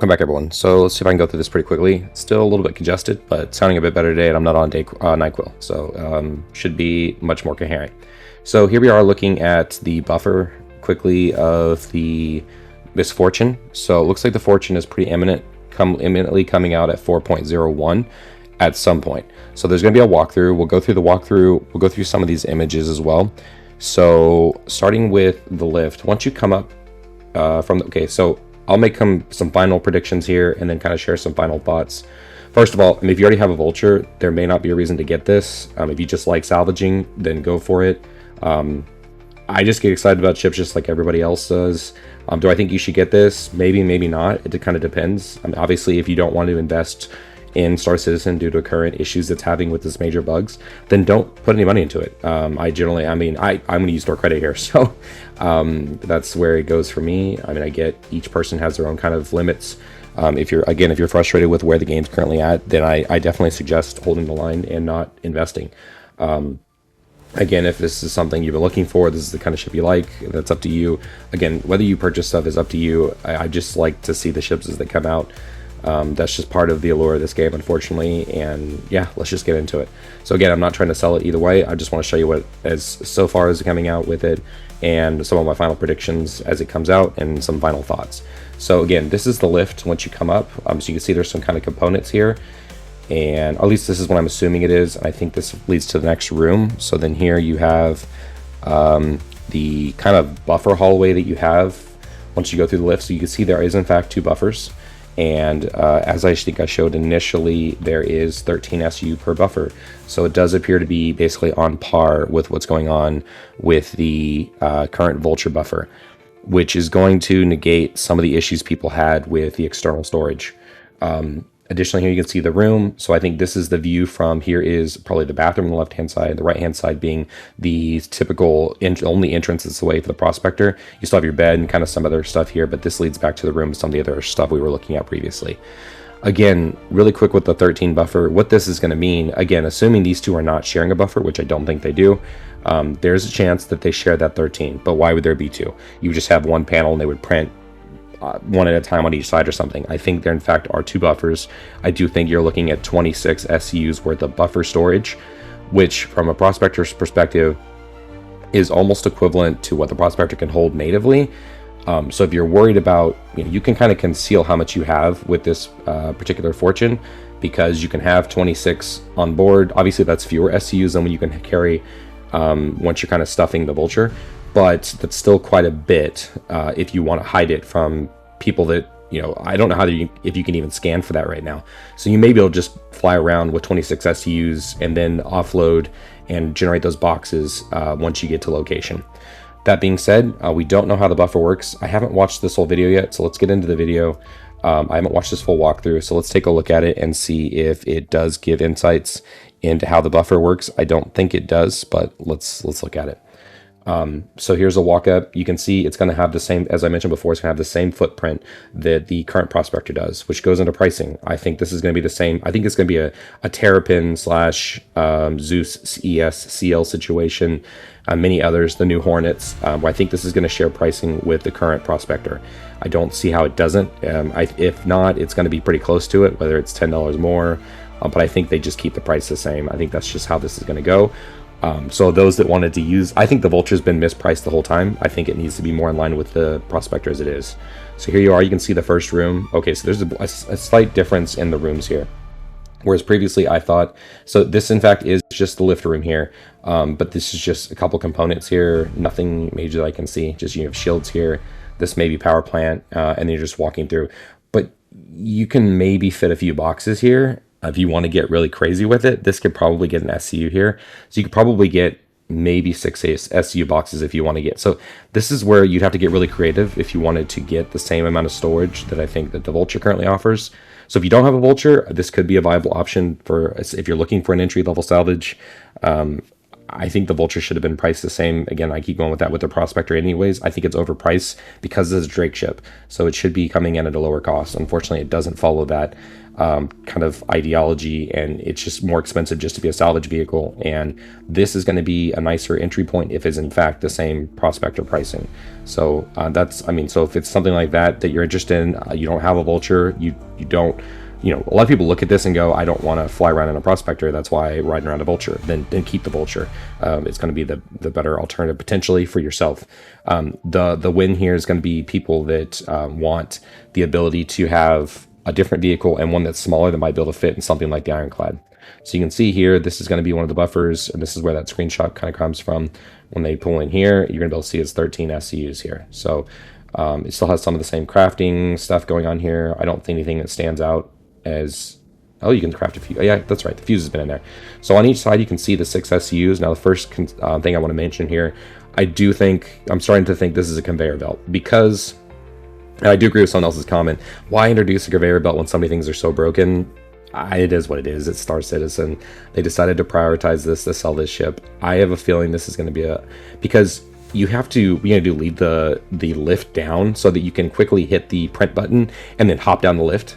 Welcome back, everyone. So let's see if I can go through this pretty quickly. Still a little bit congested, but sounding a bit better today, and I'm not on NyQuil, so should be much more coherent. So here we are looking at the buffer quickly of the Misc Fortune. So it looks like the Fortune is pretty imminently coming out at 4.01 at some point. So there's going to be a walkthrough. We'll go through the walkthrough. We'll go through some of these images as well. So starting with the lift, once you come up so I'll make some final predictions here and then kind of share some final thoughts. First of all, if you already have a vulture, there may not be a reason to get this. If you just like salvaging, then go for it. I just get excited about chips just like everybody else does. Do I think you should get this? Maybe, maybe not. It kind of depends. Obviously, if you don't want to invest in Star Citizen due to current issues it's having with its major bugs, then don't put any money into it. I'm going to use store credit here, so that's where it goes for me. I get each person has their own kind of limits. If you're frustrated with where the game's currently at, then I definitely suggest holding the line and not investing. Again, if this is something you've been looking for, this is the kind of ship you like, that's up to you. Again, whether you purchase stuff is up to you. I just like to see the ships as they come out. That's just part of the allure of this game, unfortunately, and yeah, let's just get into it. So again, I'm not trying to sell it either way. I just want to show you what so far is coming out with it and some of my final predictions as it comes out and some final thoughts. So again, this is the lift once you come up. So you can see there's some kind of components here, and at least this is what I'm assuming it is. I think this leads to the next room. So then here you have the kind of buffer hallway that you have once you go through the lift. So you can see there is in fact 2 buffers. And as I think I showed initially, there is 13 SU per buffer. So it does appear to be basically on par with what's going on with the current Vulture buffer, which is going to negate some of the issues people had with the external storage. Additionally, here you can see the room. So I think this is the view from here is probably the bathroom on the left-hand side, the right-hand side being the typical only entrance that's the way for the prospector. You still have your bed and kind of some other stuff here, but this leads back to the room, some of the other stuff we were looking at previously. Again, really quick with the 13 buffer, what this is going to mean, again, assuming these two are not sharing a buffer, which I don't think they do, there's a chance that they share that 13, but why would there be 2? You just have one panel and they would print one at a time on each side or something. I think there in fact are 2 buffers. I do think you're looking at 26 SCUs worth of buffer storage, which from a prospector's perspective is almost equivalent to what the prospector can hold natively. So if you're worried about, you can kind of conceal how much you have with this particular Fortune, because you can have 26 on board. Obviously that's fewer SCUs than when you can carry once you're kind of stuffing the Vulture, but that's still quite a bit if you want to hide it from people that, I don't know if you can even scan for that right now. So you may be able to just fly around with 26 SCUs and then offload and generate those boxes once you get to location. That being said, we don't know how the buffer works. I haven't watched this whole video yet, so let's get into the video. I haven't watched this full walkthrough, so let's take a look at it and see if it does give insights into how the buffer works. I don't think it does, but let's look at it. So here's a walk up. You can see it's going to have the same, as I mentioned before, it's going to have the same footprint that the current prospector does, which goes into pricing. I think this is going to be the same. I think it's going to be a Terrapin / Zeus ES CL situation. Many others, the new Hornets. I think this is going to share pricing with the current prospector. I don't see how it doesn't. If not, it's going to be pretty close to it, whether it's $10 more. But I think they just keep the price the same. I think that's just how this is going to go. So those that wanted to use, I think the Vulture's been mispriced the whole time. I think it needs to be more in line with the Prospector as it is. So here you are, you can see the first room. Okay, so there's a slight difference in the rooms here. Whereas previously I thought, so this in fact is just the lift room here, but this is just a couple components here, nothing major that I can see, just you have shields here, this may be power plant, and then you're just walking through. But you can maybe fit a few boxes here. If you want to get really crazy with it, this could probably get an SCU here. So you could probably get maybe 6 SCU boxes if you want to get. So this is where you'd have to get really creative if you wanted to get the same amount of storage that I think that the Vulture currently offers. So if you don't have a Vulture, this could be a viable option for if you're looking for an entry-level salvage. I think the Vulture should have been priced the same. Again, I keep going with that with the Prospector anyways. I think it's overpriced because it's a Drake ship. So it should be coming in at a lower cost. Unfortunately, it doesn't follow that kind of ideology, and it's just more expensive just to be a salvage vehicle. And this is going to be a nicer entry point if it's in fact the same Prospector pricing. So so if it's something like that you're interested in, you don't have a Vulture, you don't, a lot of people look at this and go, I don't want to fly around in a Prospector, that's why I'm riding around a Vulture. Then keep the Vulture. It's going to be the better alternative potentially for yourself. The win here is going to be people that want the ability to have a different vehicle and one that's smaller that might be able to fit in something like the Ironclad. So you can see here, this is going to be one of the buffers, and this is where that screenshot kind of comes from. When they pull in here, you're going to be able to see it's 13 SCUs here. So it still has some of the same crafting stuff going on here. I don't think anything that stands out as... Oh, you can craft a fuse. Yeah, that's right. The fuse has been in there. So on each side, you can see the 6 SCUs. Now, the first thing I want to mention here, I'm starting to think this is a conveyor belt, because... And I do agree with someone else's comment. Why introduce a conveyor belt when so many things are so broken? It is what it is. It's Star Citizen. They decided to prioritize this to sell this ship. I have a feeling this is going to be because you have to lead the lift down so that you can quickly hit the print button and then hop down the lift.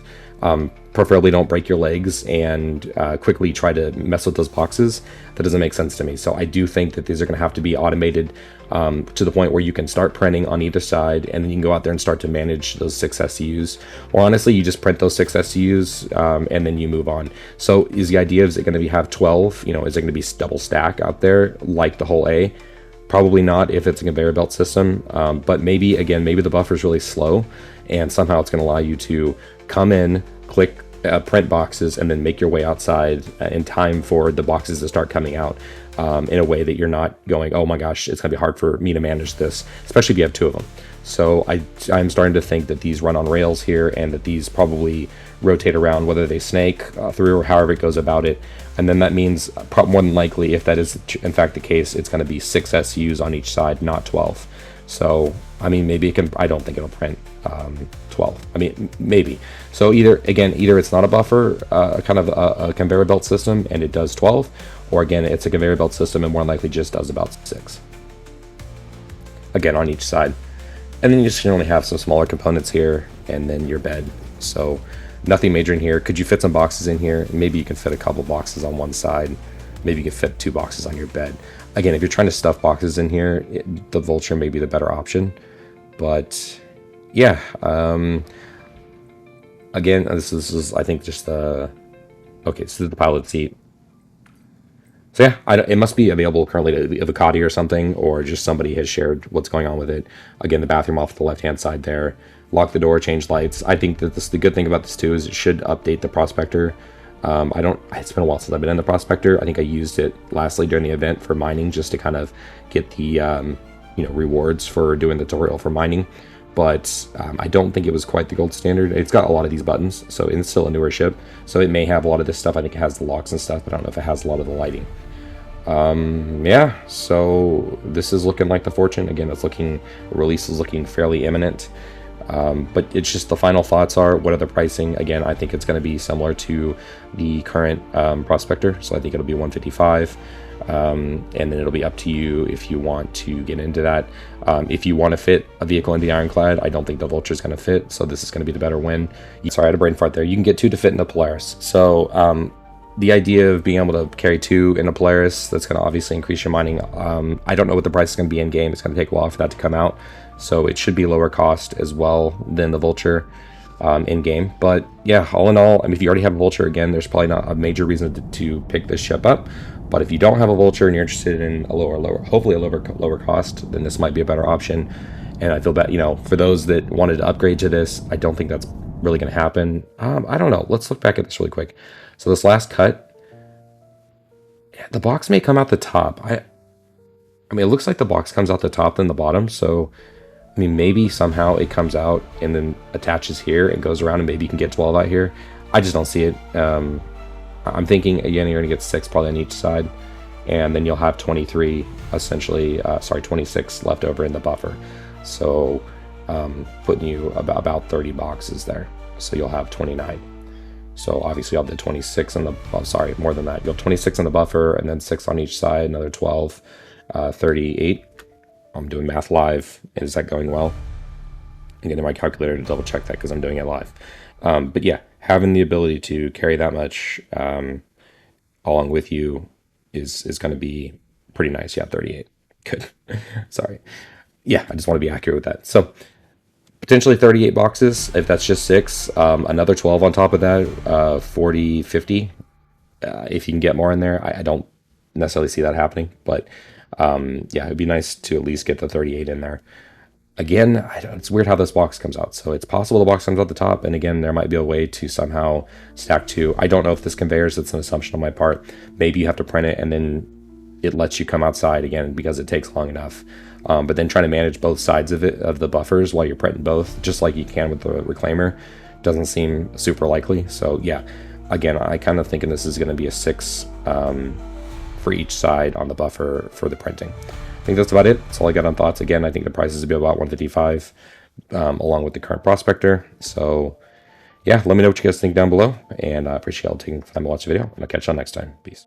Preferably don't break your legs and quickly try to mess with those boxes. That doesn't make sense to me. So I do think that these are going to have to be automated to the point where you can start printing on either side, and then you can go out there and start to manage those 6 SCUs. Or honestly, you just print those 6 SCUs and then you move on. So is the idea, is it going to have 12? Is it going to be double stack out there like the whole A? Probably not if it's a conveyor belt system, but maybe the buffer is really slow, and somehow it's going to allow you to come in, click print boxes, and then make your way outside in time for the boxes to start coming out in a way that you're not going, oh my gosh, it's going to be hard for me to manage this, especially if you have 2 of them. So I'm starting to think that these run on rails here, and that these probably rotate around, whether they snake through or however it goes about it. And then that means more than likely, if that is in fact the case, it's going to be 6 SUs on each side, not 12. So, maybe it can, I don't think it'll print 12. Maybe. So either it's not a buffer, kind of a conveyor belt system, and it does 12, or again, it's a conveyor belt system and more than likely just does about 6. Again, on each side. And then you just only have some smaller components here, and then your bed. So nothing major in here. Could you fit some boxes in here? Maybe you can fit a couple boxes on one side. Maybe you can fit 2 boxes on your bed. Again, if you're trying to stuff boxes in here, the Vulture may be the better option. But yeah, again, this is I think just the... Okay, this is the pilot seat. So yeah, it must be available currently to Avocati or something, or just somebody has shared what's going on with it. Again, the bathroom off the left-hand side there. Lock the door, change lights. I think that the good thing about this too is it should update the Prospector. It's been a while since I've been in the Prospector. I think I used it lastly during the event for mining, just to kind of get the rewards for doing the tutorial for mining. But I don't think it was quite the gold standard. It's got a lot of these buttons, so it's still a newer ship. So it may have a lot of this stuff. I think it has the locks and stuff, but I don't know if it has a lot of the lighting. Yeah, so this is looking like the Fortune. Again, release is looking fairly imminent. But it's just the final thoughts are, what are the pricing? Again, I think it's going to be similar to the current Prospector, so I think it'll be 155. And then it'll be up to you if you want to get into that. If you want to fit a vehicle into the Ironclad, I don't think the Vulture is going to fit, so this is going to be the better win. Sorry, I had a brain fart there. You can get 2 to fit in the Polaris. So the idea of being able to carry 2 in a Polaris, that's going to obviously increase your mining. I don't know what the price is going to be in game. It's going to take a while for that to come out, so it should be lower cost as well than the Vulture in game. But yeah, all in all, if you already have a Vulture, again, there's probably not a major reason to pick this ship up. But if you don't have a Vulture and you're interested in hopefully a lower cost, then this might be a better option. And I feel bad, for those that wanted to upgrade to this, I don't think that's really going to happen. I don't know. Let's look back at this really quick. So this last cut, the box may come out the top. It looks like the box comes out the top than the bottom. So, maybe somehow it comes out and then attaches here and goes around, and maybe you can get 12 out here. I just don't see it. I'm thinking, again, you're going to get 6 probably on each side, and then you'll have 23, essentially, 26 left over in the buffer. So, putting you about 30 boxes there. So you'll have 29. So obviously I'll do 26 on the, oh, sorry, more than that. You'll 26 on the buffer and then 6 on each side, another 12, 38. I'm doing math live. Is that going well? I'm getting my calculator to double check that because I'm doing it live. But yeah, having the ability to carry that much along with you is going to be pretty nice. Yeah, 38. Good. Sorry. Yeah, I just want to be accurate with that. So potentially 38 boxes if that's just 6. Another 12 on top of that, 40, 50. If you can get more in there, I don't necessarily see that happening. But yeah, it'd be nice to at least get the 38 in there. Again, it's weird how this box comes out. So it's possible the box comes out the top, and again, there might be a way to somehow stack 2. I don't know if this conveyors, it's an assumption on my part. Maybe you have to print it and then it lets you come outside again because it takes long enough. But then trying to manage both sides of it, of the buffers, while you're printing both, just like you can with the reclaimer, doesn't seem super likely. So yeah, again, I kind of thinking this is going to be a 6 for each side on the buffer for the printing. I think that's about it. That's all I got on thoughts. Again, I think the prices will be about 155 along with the current prospector. So yeah, let me know what you guys think down below, and I appreciate y'all taking the time to watch the video, and I'll catch y'all next time. Peace.